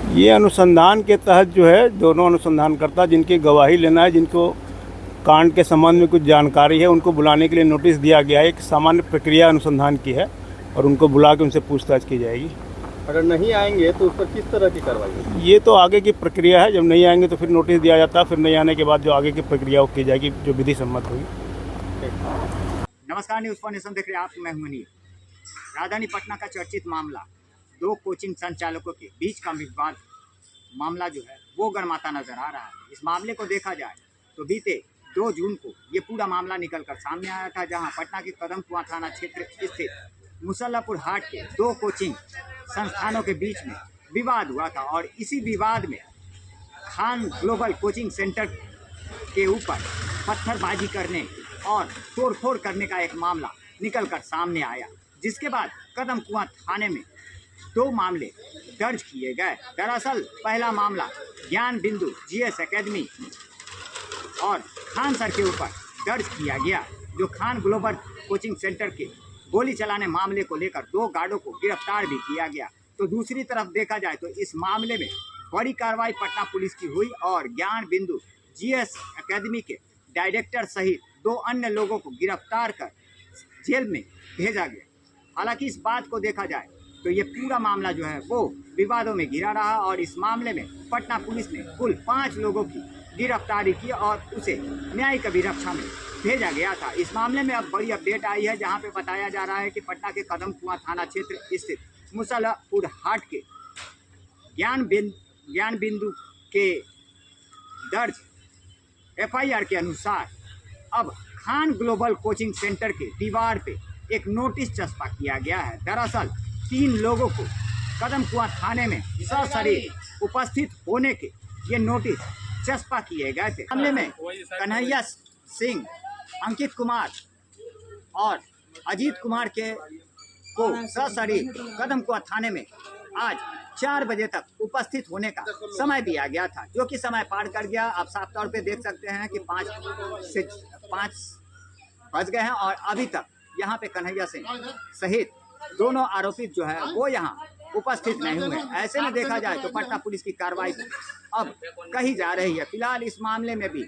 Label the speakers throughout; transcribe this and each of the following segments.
Speaker 1: ये अनुसंधान के तहत जो है दोनों अनुसंधानकर्ता जिनकी गवाही लेना है, जिनको कांड के संबंध में कुछ जानकारी है, उनको बुलाने के लिए नोटिस दिया गया है। एक सामान्य प्रक्रिया अनुसंधान की है और उनको बुला के उनसे पूछताछ की जाएगी।
Speaker 2: अगर नहीं आएंगे तो उस पर किस तरह की कार्रवाई होगी?
Speaker 1: ये तो आगे की प्रक्रिया है। जब नहीं आएंगे तो फिर नोटिस दिया जाता है, फिर नहीं आने के बाद जो आगे की प्रक्रिया वो की जाएगी, जो विधि सम्मत होगी।
Speaker 3: नमस्कार, न्यूज़ फॉर नेशन देख रहे हैं आप। मैं हूं मुनीर। राजधानी पटना का चर्चित मामला, दो कोचिंग संचालकों के बीच का विवाद मामला जो है वो गरमाता नजर आ रहा है। इस मामले को देखा जाए तो बीते 2 जून को ये पूरा मामला निकलकर सामने आया था, जहां पटना के कदम कुआं थाना क्षेत्र स्थित मुसल्लापुर हाट के 2 कोचिंग संस्थानों के बीच में विवाद हुआ था और इसी विवाद में खान ग्लोबल कोचिंग सेंटर के ऊपर पत्थरबाजी करने और तोड़फोड़ करने का एक मामला निकलकर सामने आया, जिसके बाद कदम कुआं थाने में 2 मामले दर्ज किए गए। दरअसल पहला मामला ज्ञान बिंदु जीएस एकेडमी और खान सर के ऊपर दर्ज किया गया, जो खान ग्लोबल कोचिंग सेंटर के गोली चलाने मामले को लेकर 2 गार्डों को गिरफ्तार भी किया गया। तो दूसरी तरफ देखा जाए तो इस मामले में बड़ी कार्रवाई पटना पुलिस की हुई और ज्ञान बिंदु जीएस एकेडमी के डायरेक्टर सहित 2 अन्य लोगों को गिरफ्तार कर जेल में भेजा गया। हालांकि इस बात को देखा जाए तो ये पूरा मामला जो है वो विवादों में घिरा रहा और इस मामले में पटना पुलिस ने कुल 5 लोगों की गिरफ्तारी की और उसे न्यायिक अभिरक्षा में भेजा गया था। इस मामले में अब बड़ी अपडेट आई है, जहां पे बताया जा रहा है कि पटना के कदम कुआं थाना क्षेत्र स्थित मुसल्लापुर हाट के ज्ञान बिंदु के दर्ज एफआईआर के अनुसार अब खान ग्लोबल कोचिंग सेंटर के दीवार पे एक नोटिस चस्पा किया गया है। दरअसल 3 लोगों को कदम कुआं थाने में सशरीर उपस्थित होने के ये नोटिस चस्पा किए गए थे। मामले में कन्हैया सिंह, अंकित कुमार और अजीत कुमार को सशरीर कदम कुआं थाने में आज 4 बजे तक उपस्थित होने का समय दिया गया था, जो कि समय पार कर गया। आप साफ तौर पे देख सकते हैं कि 5 बज गए हैं और अभी तक यहाँ पे कन्हैया सिंह सहित दोनों आरोपित जो है वो यहाँ उपस्थित नहीं हुए। ऐसे में देखा जाए तो पटना पुलिस की कार्रवाई अब कही जा रही है। फिलहाल इस मामले में भी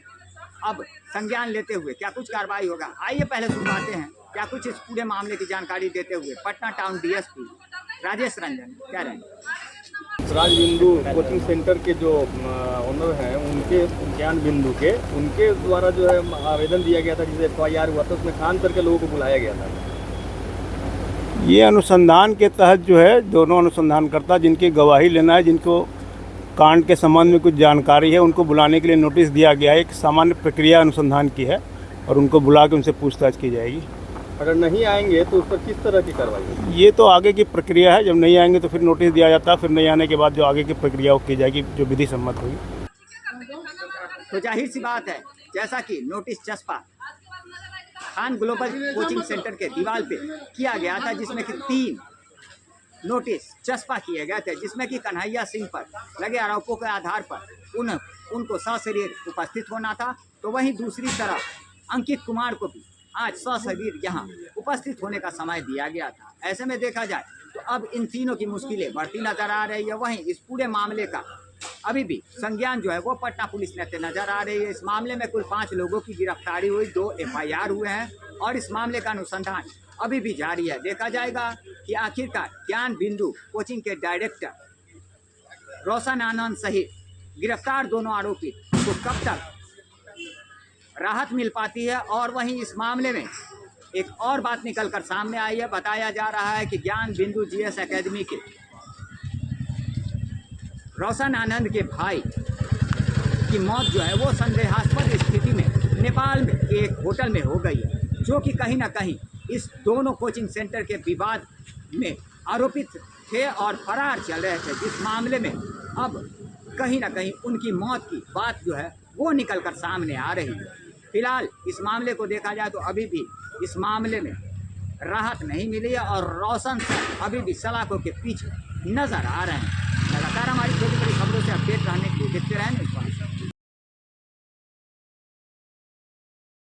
Speaker 3: अब संज्ञान लेते हुए क्या कुछ कार्रवाई होगा, आइए पहले सुनवाते हैं क्या कुछ इस पूरे मामले की जानकारी देते हुए पटना टाउन डीएसपी राजेश रंजन कह रहे हैं।
Speaker 2: राज बिंदु कोचिंग सेंटर के जो ओनर हैं, उनके ज्ञान बिंदु के उनके द्वारा जो है आवेदन दिया गया था, जिसे एफआईआर हुआ था, उसमें खान सर के लोगों को बुलाया गया था।
Speaker 1: ये अनुसंधान के तहत जो है दोनों अनुसंधानकर्ता जिनकी गवाही लेना है, जिनको कांड के संबंध में कुछ जानकारी है, उनको बुलाने के लिए नोटिस दिया गया है। एक सामान्य प्रक्रिया अनुसंधान की है और उनको बुला के उनसे पूछताछ की जाएगी।
Speaker 2: अगर नहीं आएंगे तो उस पर किस तरह की कार्रवाई होगी?
Speaker 1: ये तो आगे की प्रक्रिया है। जब नहीं आएंगे तो फिर नोटिस दिया जाता है, फिर नहीं आने के बाद जो आगे की प्रक्रिया वो की जाएगी, जो विधि सम्मत होगी।
Speaker 3: तो जाहिर सी बात है, जैसा कि नोटिस चस्पा खान ग्लोबल कोचिंग सेंटर के दीवार पे किया गया था, जिसमें कि 3 नोटिस चस्पा किए गए थे, जिसमें कि कन्हैया सिंह पर लगे आरोपों के आधार पर उनको सशरीर उपस्थित होना था। तो वहीं दूसरी तरफ अंकित कुमार को भी आज सशरीर यहाँ उपस्थित होने का समय दिया गया था। ऐसे में देखा जाए तो अब इन तीनों की मुश्किलें बढ़ती नजर आ रही है। वहीं इस पूरे मामले का अभी भी संज्ञान जो है वो पटना पुलिस लेते नजर आ रही है। इस मामले में कुल 5 लोगों की गिरफ्तारी हुई, 2 एफआईआर हुए हैं और इस मामले का अनुसंधान अभी भी जारी है। देखा जाएगा कि आखिरकार ज्ञान बिंदु कोचिंग के डायरेक्टर रोशन आनंद सहित गिरफ्तार दोनों आरोपी को कब तक राहत मिल पाती है। और वहीं इस मामले में एक और बात निकलकर सामने आई है। बताया जा रहा है कि ज्ञान बिंदु जीएस एकेडमी के रोशन आनंद के भाई की मौत जो है वो संदेहास्पद स्थिति में नेपाल में एक होटल में हो गई है, जो कि कहीं ना कहीं इस दोनों कोचिंग सेंटर के विवाद में आरोपित थे और फरार चल रहे थे, जिस मामले में अब कहीं ना कहीं उनकी मौत की बात जो है वो निकलकर सामने आ रही है। फिलहाल इस मामले को देखा जाए तो अभी भी इस मामले में राहत नहीं मिली है और रोशन अभी भी सलाखों के पीछे नजर आ रहे हैं। लगातार हमारी छोटी बड़ी खबरों से अपडेट रहने के लिए देखते रहें।